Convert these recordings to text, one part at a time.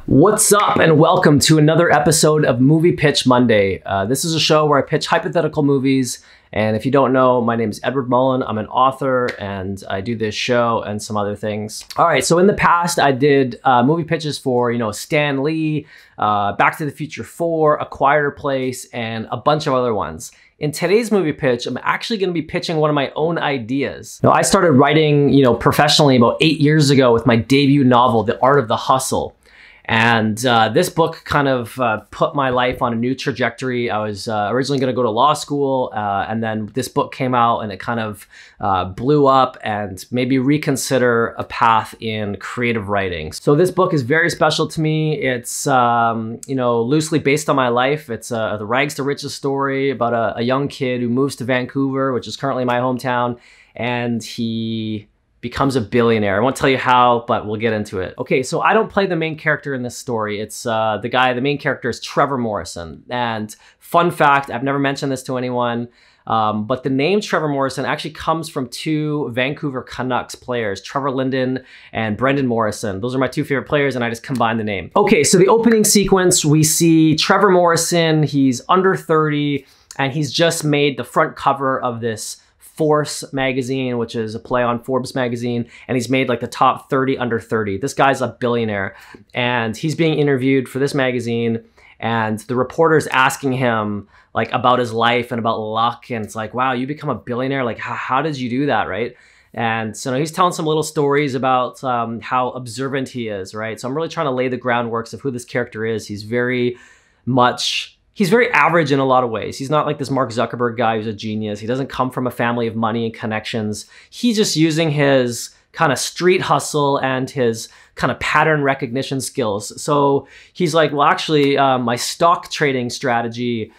What's up and welcome to another episode of Movie Pitch Monday. This is a show where I pitch hypothetical movies, and if you don't know, my name is Edward Mullen. I'm an author and I do this show and some other things. All right, so in the past I did movie pitches for, Stan Lee, Back to the Future 4, A Quieter Place, and a bunch of other ones. In today's movie pitch, I'm actually going to be pitching one of my own ideas. Now, I started writing, professionally about 8 years ago with my debut novel, The Art of the Hustle. And this book kind of put my life on a new trajectory. I was originally going to go to law school, and then this book came out and it kind of blew up and made me reconsider a path in creative writing. So this book is very special to me. It's, loosely based on my life. It's the rags to riches story about a young kid who moves to Vancouver, which is currently my hometown, and he becomes a billionaire. I won't tell you how, but we'll get into it. Okay, so I don't play the main character in this story. It's the main character is Trevor Morrison. And fun fact, I've never mentioned this to anyone, but the name Trevor Morrison actually comes from two Vancouver Canucks players, Trevor Linden and Brendan Morrison. Those are my two favorite players, and I just combined the name. Okay, so the opening sequence, we see Trevor Morrison. He's under 30, and he's just made the front cover of this Force magazine, which is a play on Forbes magazine, and he's made like the top 30 under 30. This guy's a billionaire, and he's being interviewed for this magazine, and the reporter's asking him like about his life and about luck, and it's like, wow, you become a billionaire, like how did you do that, right? And so he's telling some little stories about how observant he is, right? So I'm really trying to lay the groundworks of who this character is. He's very average in a lot of ways. He's not like this Mark Zuckerberg guy who's a genius. He doesn't come from a family of money and connections. He's just using his kind of street hustle and his kind of pattern recognition skills. So he's like, well, actually, my stock trading strategy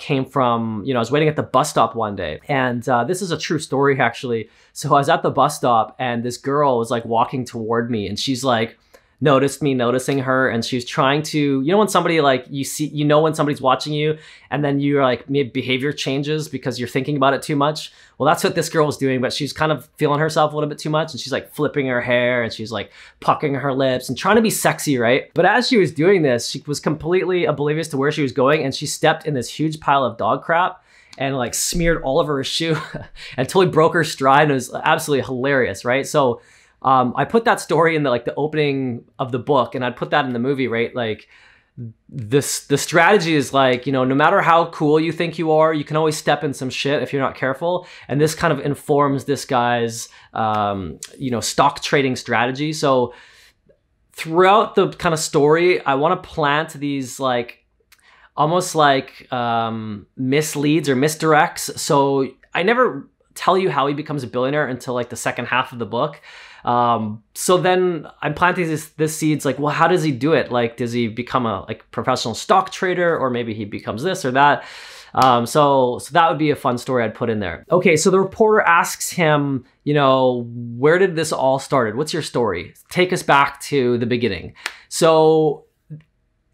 came from, I was waiting at the bus stop one day. And this is a true story, actually. So I was at the bus stop and this girl was like walking toward me, and she's like, noticed me noticing her, and she was trying to, when somebody like when somebody's watching you, and then you're like, maybe behavior changes because you're thinking about it too much. Well, that's what this girl was doing, but she's kind of feeling herself a little bit too much, and she's like flipping her hair, and she's like pucking her lips and trying to be sexy, right? But as she was doing this, she was completely oblivious to where she was going, and she stepped in this huge pile of dog crap and like smeared all over her shoe and totally broke her stride, and it was absolutely hilarious, right? So I put that story in the opening of the book, and I'd put that in the movie, right? Like the strategy is like, no matter how cool you think you are, you can always step in some shit if you're not careful. And this kind of informs this guy's, stock trading strategy. So throughout the kind of story, I want to plant these almost like misleads or misdirects. So I never tell you how he becomes a billionaire until like the second half of the book. So then I'm planting this seeds like, well, how does he do it? Like, does he become a professional stock trader, or maybe he becomes this or that? So that would be a fun story I'd put in there. Okay, so the reporter asks him, where did this all started? What's your story? Take us back to the beginning. So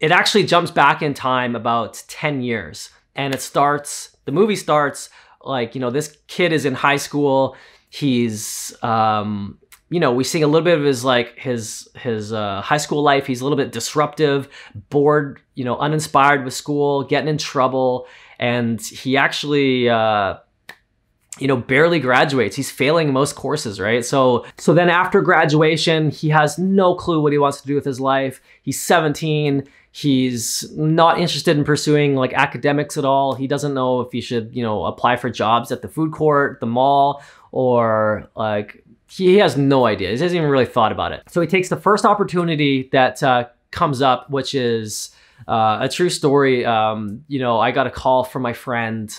it actually jumps back in time about 10 years, and the movie starts like, this kid is in high school. He's, we see a little bit of his high school life. He's a little bit disruptive, bored, uninspired with school, getting in trouble. And he actually, barely graduates. He's failing most courses, right? So then after graduation, he has no clue what he wants to do with his life. He's 17. He's not interested in pursuing academics at all. He doesn't know if he should, apply for jobs at the food court, the mall, or he has no idea. He hasn't even really thought about it. So he takes the first opportunity that comes up, which is a true story. I got a call from my friend,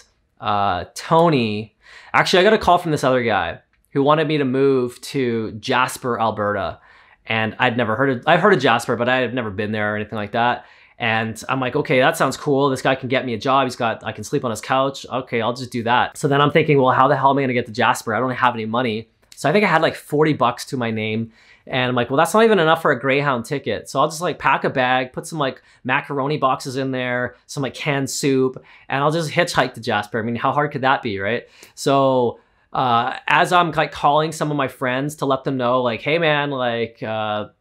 Tony. Actually, I got a call from this other guy who wanted me to move to Jasper, Alberta. And I've heard of Jasper, but I had never been there or anything like that. And I'm like, okay, that sounds cool. This guy can get me a job. I can sleep on his couch. Okay, I'll just do that. So then I'm thinking, well, how the hell am I gonna get to Jasper? I don't have any money. So I think I had like 40 bucks to my name. And I'm like, well, that's not even enough for a Greyhound ticket. So I'll just pack a bag, put some macaroni boxes in there, some canned soup, and I'll just hitchhike to Jasper. I mean, how hard could that be, right? So as I'm calling some of my friends to let them know, hey man, I'm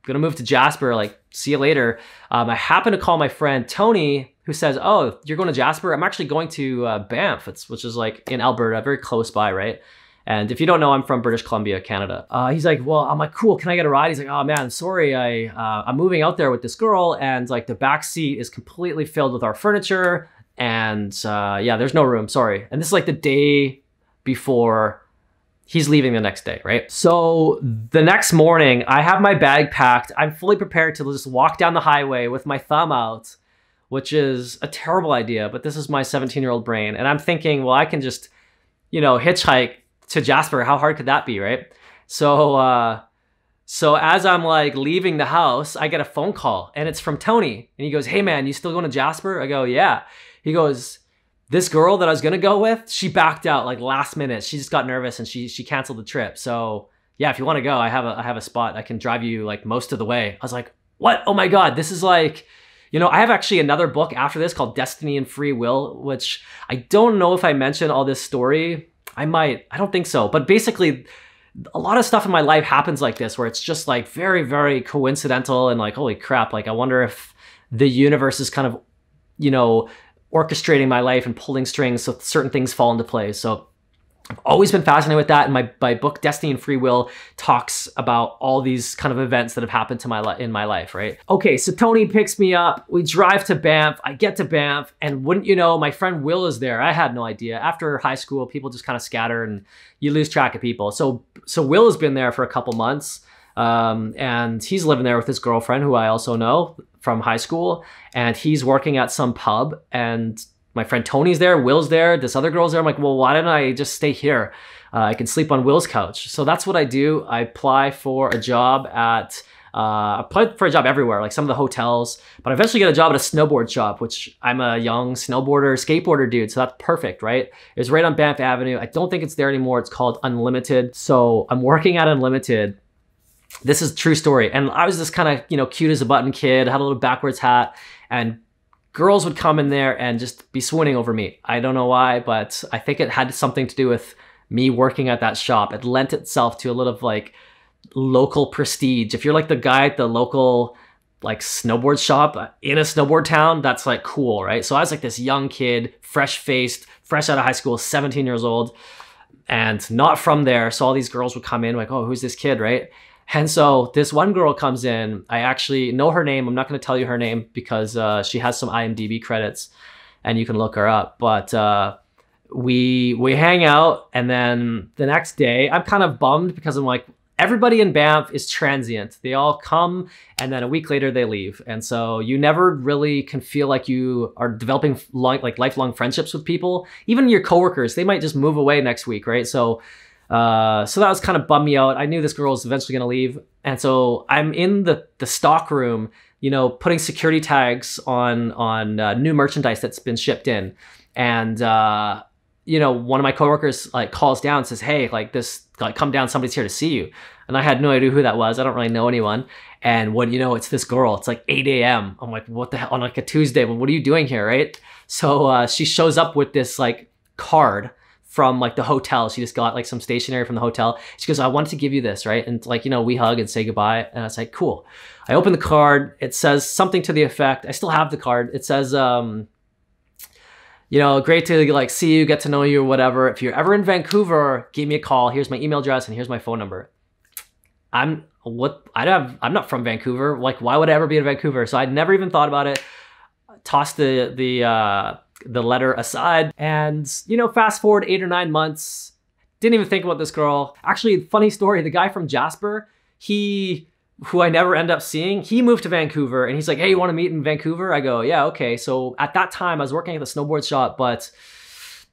gonna move to Jasper, see you later. I happen to call my friend Tony, who says, oh, you're going to Jasper? I'm actually going to Banff, which is like in Alberta, very close by, right? And if you don't know, I'm from British Columbia, Canada. He's like, well, I'm like, cool, can I get a ride? He's like, oh man, sorry, I'm moving out there with this girl, and like the back seat is completely filled with our furniture, and yeah, there's no room, sorry. And this is like the day before he's leaving the next day, right? So the next morning, I have my bag packed. I'm fully prepared to just walk down the highway with my thumb out, which is a terrible idea, but this is my 17-year-old brain. And I'm thinking, well, I can just, you know, hitchhike to Jasper. How hard could that be, right? So, so as I'm like leaving the house, I get a phone call, and it's from Tony. And he goes, hey man, you still going to Jasper? I go, yeah. He goes, this girl that I was gonna go with, she backed out like last minute. She just got nervous and she canceled the trip. So yeah, if you want to go, I have a spot. I can drive you like most of the way. I was like, what? Oh my God, this is like, you know, I have actually another book after this called Destiny and Free Will, which I don't know if I mentioned all this story. I might, I don't think so. But basically, a lot of stuff in my life happens like this, where it's just like very, very coincidental and like, holy crap, like I wonder if the universe is kind of, you know, orchestrating my life and pulling strings so certain things fall into place. So I've always been fascinated with that. And my book, Destiny and Free Will, talks about all these kind of events that have happened to in my life, right? Okay, so Tony picks me up. We drive to Banff. I get to Banff, and wouldn't you know, my friend Will is there. I had no idea. After high school, people just kind of scatter and you lose track of people. So Will has been there for a couple months. And he's living there with his girlfriend, who I also know from high school, and he's working at some pub, and my friend Tony's there, Will's there, this other girl's there. I'm like, well, why didn't I just stay here? I can sleep on Will's couch. So that's what I do. I apply for a job at, I applied for a job everywhere, like some of the hotels, but I eventually get a job at a snowboard shop, which I'm a young snowboarder, skateboarder dude. So that's perfect, right? It's right on Banff Avenue. I don't think it's there anymore. It's called Unlimited. So I'm working at Unlimited. This is a true story. And I was this kind of, you know, cute as a button kid, had a little backwards hat, and girls would come in there and just be swooning over me. I don't know why, but I think it had something to do with me working at that shop. It lent itself to a little of like local prestige. If you're like the guy at the local like snowboard shop in a snowboard town, that's like cool, right? So I was like this young kid, fresh-faced, fresh out of high school, 17 years old, and not from there. So all these girls would come in like, oh, who's this kid, right? And so this one girl comes in. I actually know her name. I'm not going to tell you her name because she has some IMDb credits and you can look her up. But we hang out, and then the next day I'm kind of bummed because I'm like, everybody in Banff is transient. They all come and then a week later they leave. And so you never really can feel like you are developing like lifelong friendships with people. Even your coworkers, they might just move away next week, right? So that was kind of bummed me out. I knew this girl was eventually going to leave. And so I'm in the stock room, you know, putting security tags on new merchandise that's been shipped in. And, you know, one of my coworkers like calls down and says, hey, like come down, somebody's here to see you. And I had no idea who that was. I don't really know anyone. And when, you know, it's this girl, it's like 8 a.m. I'm like, what the hell, on like a Tuesday? Well, what are you doing here, right? So she shows up with this like card from like the hotel. She just got like some stationery from the hotel. She goes, I wanted to give you this, right? And like, you know, we hug and say goodbye. And I was like, cool. I open the card. It says something to the effect, I still have the card. It says, you know, great to like see you, get to know you or whatever. If you're ever in Vancouver, give me a call. Here's my email address and here's my phone number. I'm not from Vancouver. Like, why would I ever be in Vancouver? So I'd never even thought about it. Tossed the letter aside, and you know, fast forward 8 or 9 months, didn't even think about this girl. Actually, funny story, the guy from Jasper, who I never end up seeing, he moved to Vancouver, and he's like, hey, you want to meet in Vancouver? I go, yeah, okay. So at that time I was working at the snowboard shop, but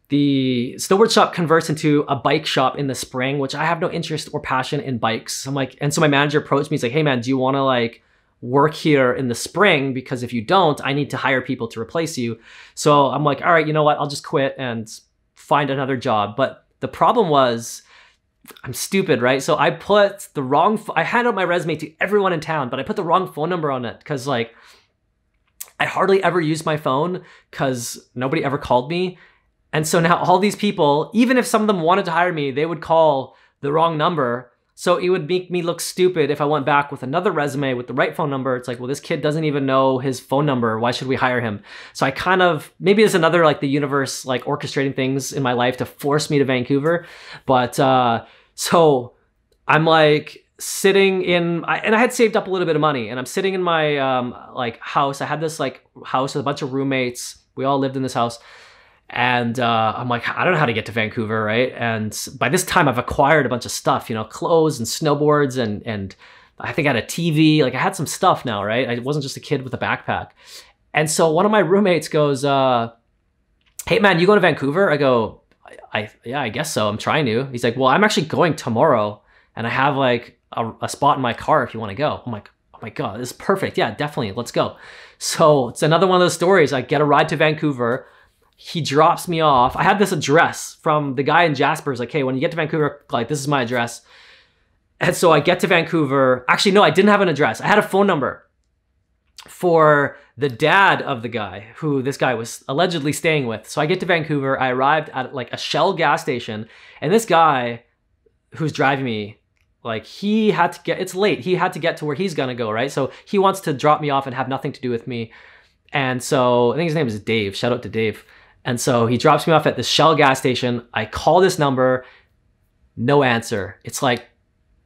the snowboard shop converts into a bike shop in the spring, which I have no interest or passion in bikes. I'm like, and so my manager approached me, he's like, hey man, do you want to like work here in the spring? Because if you don't, I need to hire people to replace you. So I'm like, all right, you know what? I'll just quit and find another job. But the problem was, I'm stupid, right? So I put the wrong, I handed out my resume to everyone in town, but I put the wrong phone number on it because like, I hardly ever used my phone because nobody ever called me. And so now all these people, even if some of them wanted to hire me, they would call the wrong number. So it would make me look stupid if I went back with another resume with the right phone number. It's like, well, this kid doesn't even know his phone number. Why should we hire him? So I kind of, maybe it's another like the universe like orchestrating things in my life to force me to Vancouver. But so I'm like sitting in, and I had saved up a little bit of money, and I'm sitting in my like house. I had this like house with a bunch of roommates. We all lived in this house. And I'm like, I don't know how to get to Vancouver, right? And by this time, I've acquired a bunch of stuff, you know, clothes and snowboards, and I think I had a TV. Like I had some stuff now, right? I wasn't just a kid with a backpack. And so one of my roommates goes, hey man, you going to Vancouver? I go, yeah, I guess so. I'm trying to. He's like, well, I'm actually going tomorrow, and I have like a spot in my car if you want to go. I'm like, oh my God, this is perfect. Yeah, definitely. Let's go. So it's another one of those stories. I get a ride to Vancouver. He drops me off. I had this address from the guy in Jasper's, like, hey, when you get to Vancouver, like, this is my address. And so I get to Vancouver. Actually, no, I didn't have an address. I had a phone number for the dad of the guy who this guy was allegedly staying with. So I get to Vancouver. I arrived at like a Shell gas station, and this guy who's driving me, like he had to get, it's late. He had to get to where he's gonna go, right? So he wants to drop me off and have nothing to do with me. And so I think his name is Dave. Shout out to Dave. And so he drops me off at the Shell gas station. I call this number, no answer. It's like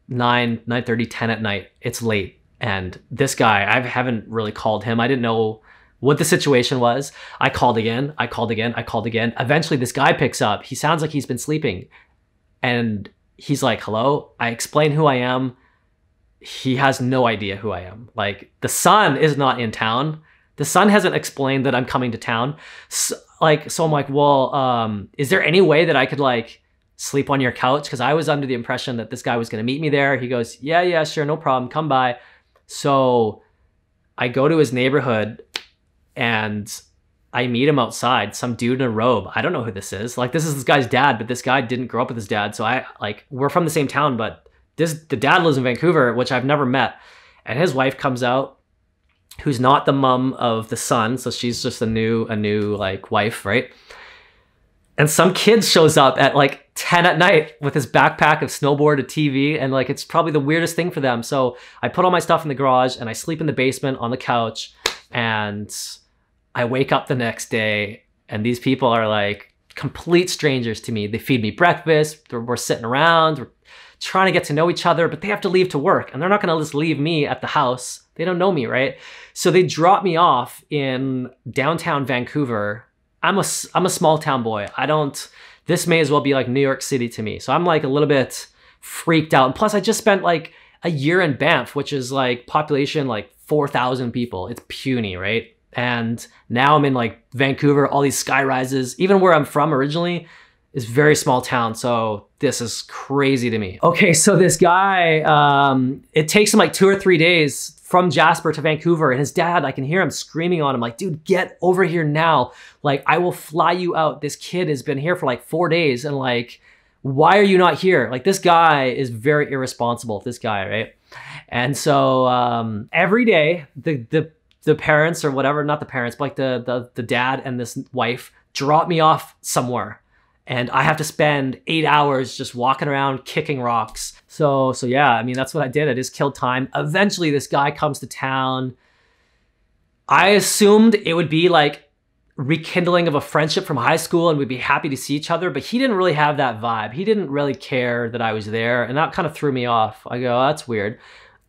9:30, 10 at night. It's late. And this guy, I haven't really called him. I didn't know what the situation was. I called again, I called again, I called again. Eventually this guy picks up. He sounds like he's been sleeping. And he's like, hello? I explain who I am. He has no idea who I am. Like the son is not in town. The son hasn't explained that I'm coming to town. So I'm like, well, is there any way that I could like sleep on your couch? Because I was under the impression that this guy was going to meet me there. He goes, yeah, sure, no problem. Come by. So I go to his neighborhood and I meet him outside, some dude in a robe. I don't know who this is. Like, this is this guy's dad, but this guy didn't grow up with his dad. So we're from the same town, but the dad lives in Vancouver, which I've never met. And his wife comes out, who's not the mom of the son. So she's just a new like wife, right? And some kid shows up at like 10 at night with his backpack of snowboard, a TV, and like, it's probably the weirdest thing for them. So I put all my stuff in the garage and I sleep in the basement on the couch, and I wake up the next day and these people are like complete strangers to me. They feed me breakfast. We're sitting around, we're trying to get to know each other, but they have to leave to work and they're not going to just leave me at the house. They don't know me, right? So they drop me off in downtown Vancouver. I'm a small town boy. This may as well be like New York City to me. So I'm like a little bit freaked out. And plus I just spent like a year in Banff, which is like population like 4,000 people. It's puny, right? And now I'm in like Vancouver, all these sky rises. Even where I'm from originally is very small town. So this is crazy to me. Okay, so this guy, it takes him like 2 or 3 days from Jasper to Vancouver, and his dad, I can hear him screaming on him like, dude, get over here now. Like, I will fly you out. This kid has been here for like 4 days, and like, why are you not here? Like, this guy is very irresponsible, this guy, right? And so every day, the parents or whatever, not the parents, but like the dad and this wife drop me off somewhere. And I have to spend 8 hours just walking around kicking rocks. So yeah, I mean, that's what I did. I just killed time. Eventually this guy comes to town. I assumed it would be like rekindling of a friendship from high school and we'd be happy to see each other, but he didn't really have that vibe. He didn't really care that I was there, and that kind of threw me off. I go, oh, that's weird.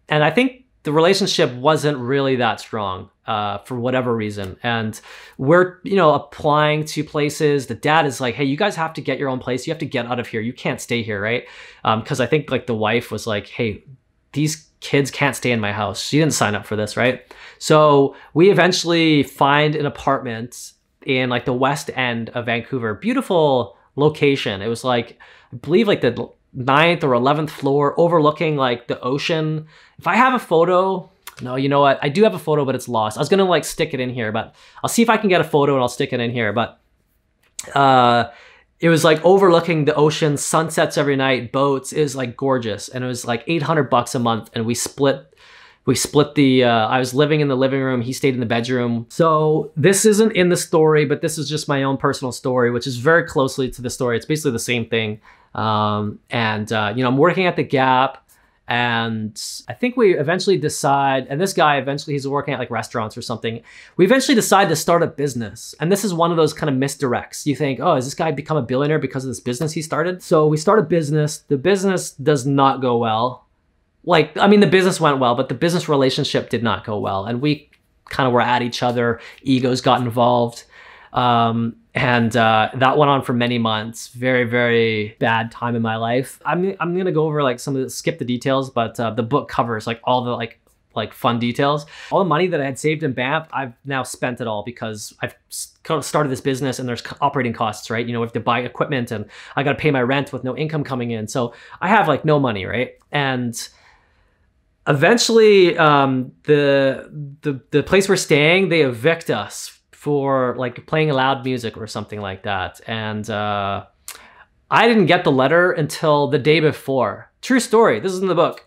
And I think the relationship wasn't really that strong for whatever reason. And we're, applying to places. The dad is like, hey, you guys have to get your own place. You have to get out of here. You can't stay here, right? Because I think like the wife was like, hey, these kids can't stay in my house. She didn't sign up for this, right? So we eventually find an apartment in like the west end of Vancouver. Beautiful location. It was like, I believe like the 9th or 11th floor overlooking like the ocean. If I have a photo, no, you know what? I do have a photo, but it's lost. I was gonna like stick it in here, but I'll see if I can get a photo and I'll stick it in here. But it was like overlooking the ocean, sunsets every night, boats. It was like gorgeous. And it was like $800 a month. And we split the, I was living in the living room. He stayed in the bedroom. So this isn't in the story, but this is just my own personal story, which is very closely to the story. It's basically the same thing. I'm working at the Gap. And I think we eventually decide, and this guy eventually, he's working at like restaurants or something. We eventually decide to start a business. And this is one of those kind of misdirects. You think, oh, has this guy become a billionaire because of this business he started? So we start a business. The business does not go well. Like, I mean, the business went well, but the business relationship did not go well. And we kind of were at each other. Egos got involved. That went on for many months. Very, very bad time in my life. I'm gonna go over like some of the, skip the details, but the book covers like all the like fun details. All the money that I had saved in Banff, I've now spent it all because I've started this business and there's operating costs, right? You know, we have to buy equipment and I got to pay my rent with no income coming in. So I have like no money, right? And eventually, the place we're staying, they evict us for like playing loud music or something like that. And I didn't get the letter until the day before. True story, this is in the book.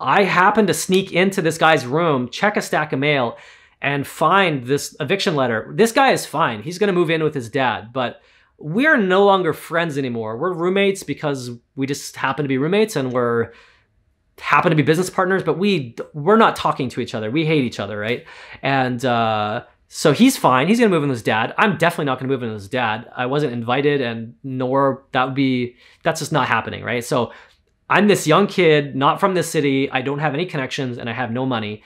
I happened to sneak into this guy's room, check a stack of mail, and find this eviction letter. This guy is fine. He's gonna move in with his dad, but we're no longer friends anymore. We're roommates because we just happen to be roommates and happen to be business partners, but we're not talking to each other. We hate each other, right? And so he's fine. He's gonna move in with his dad. I'm definitely not gonna move in with his dad. I wasn't invited, and nor that's just not happening, right? So I'm this young kid, not from this city. I don't have any connections and I have no money.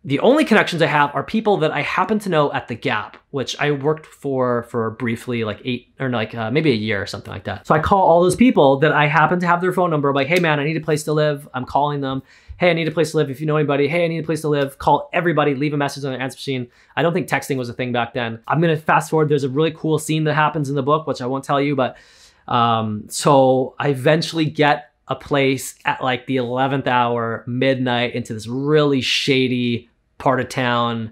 The only connections I have are people that I happen to know at the Gap, which I worked for briefly, like maybe a year or something like that. So I call all those people that I happen to have their phone number. I'm like, hey man, I need a place to live. I'm calling them. Hey, I need a place to live. If you know anybody, hey, I need a place to live. Call everybody, leave a message on their answer machine. I don't think texting was a thing back then. I'm gonna fast forward. There's a really cool scene that happens in the book, which I won't tell you, but so I eventually get a place at like the 11th hour, midnight, into this really shady part of town.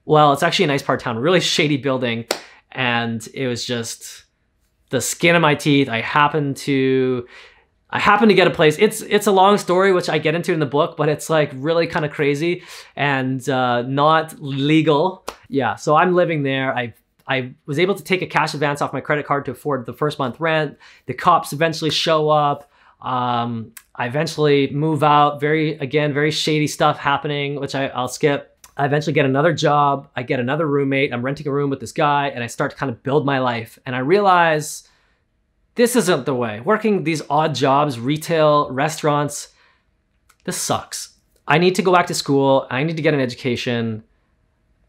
Well, it's actually a nice part of town, really shady building. And it was just the skin of my teeth. I happened to get a place. It's a long story, which I get into in the book, but it's like really kind of crazy and not legal. Yeah, so I'm living there. I was able to take a cash advance off my credit card to afford the first month rent. The cops eventually show up. I eventually move out. Very shady stuff happening, which I'll skip. I eventually get another job. I get another roommate. I'm renting a room with this guy and I start to kind of build my life. And I realize this isn't the way. Working these odd jobs, retail, restaurants, this sucks. I need to go back to school. I need to get an education.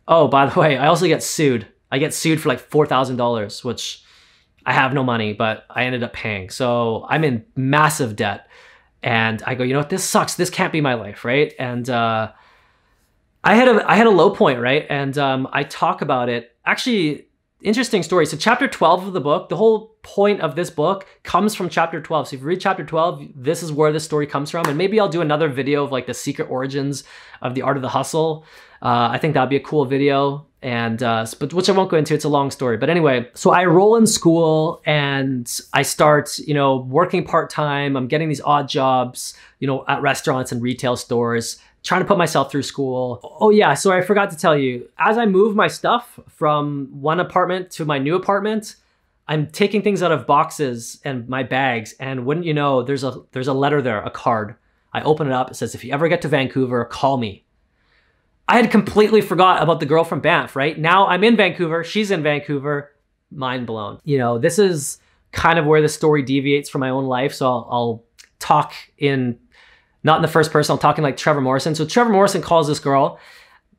Oh, by the way, I also get sued. I get sued for like $4,000, which I have no money, but I ended up paying. So I'm in massive debt. And I go, you know what, this sucks. This can't be my life, right? And I had a low point, right? And I talk about it. Actually, interesting story. So chapter 12 of the book, the whole point of this book comes from chapter 12. So if you read chapter 12, this is where this story comes from. And maybe I'll do another video of like the secret origins of the art of the hustle. I think that'd be a cool video. And but which I won't go into. It's a long story. But anyway, so I roll in school and I start, working part-time. I'm getting these odd jobs, at restaurants and retail stores, trying to put myself through school. Oh yeah, so I forgot to tell you, as I move my stuff from one apartment to my new apartment, I'm taking things out of boxes and my bags, and wouldn't you know, there's a letter there, a card. I open it up, it says, if you ever get to Vancouver, call me. I had completely forgot about the girl from Banff, right? Now I'm in Vancouver, she's in Vancouver, mind blown. This is kind of where the story deviates from my own life, so I'll talk not in the first person, I'm talking like Trevor Morrison. So Trevor Morrison calls this girl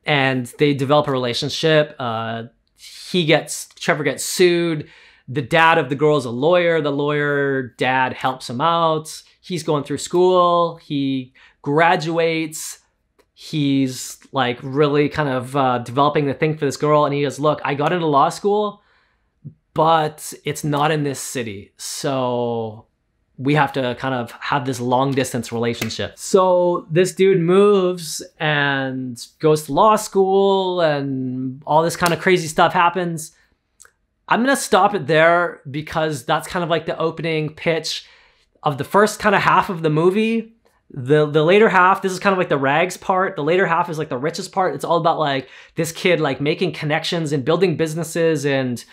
and they develop a relationship. Trevor gets sued. The dad of the girl is a lawyer. The lawyer dad helps him out. He's going through school. He graduates. He's like really kind of developing the thing for this girl. And he goes, look, I got into law school, but it's not in this city. So we have to kind of have this long distance relationship. So this dude moves and goes to law school and all this kind of crazy stuff happens. I'm gonna stop it there because that's kind of like the opening pitch of the first kind of half of the movie. The later half, this is kind of like the rags part. The later half is like the richest part. It's all about like this kid like making connections and building businesses and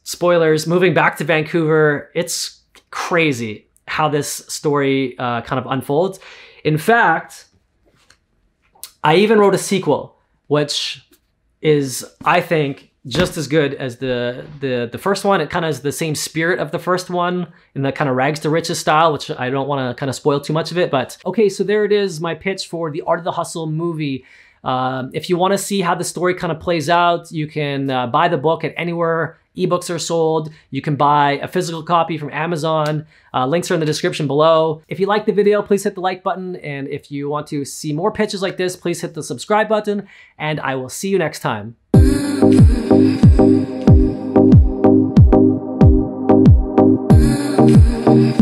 spoilers, moving back to Vancouver. It's crazy how this story kind of unfolds. In fact, I even wrote a sequel, which is, I think, just as good as the first one. It kind of has the same spirit of the first one in the kind of rags to riches style, which I don't want to kind of spoil too much of it. But okay, so there it is, my pitch for the Art of the Hustle movie. If you want to see how the story kind of plays out, you can buy the book at anywhere ebooks are sold. You can buy a physical copy from Amazon. Links are in the description below. If you like the video, please hit the like button. And if you want to see more pitches like this, please hit the subscribe button. And I will see you next time. Thank you.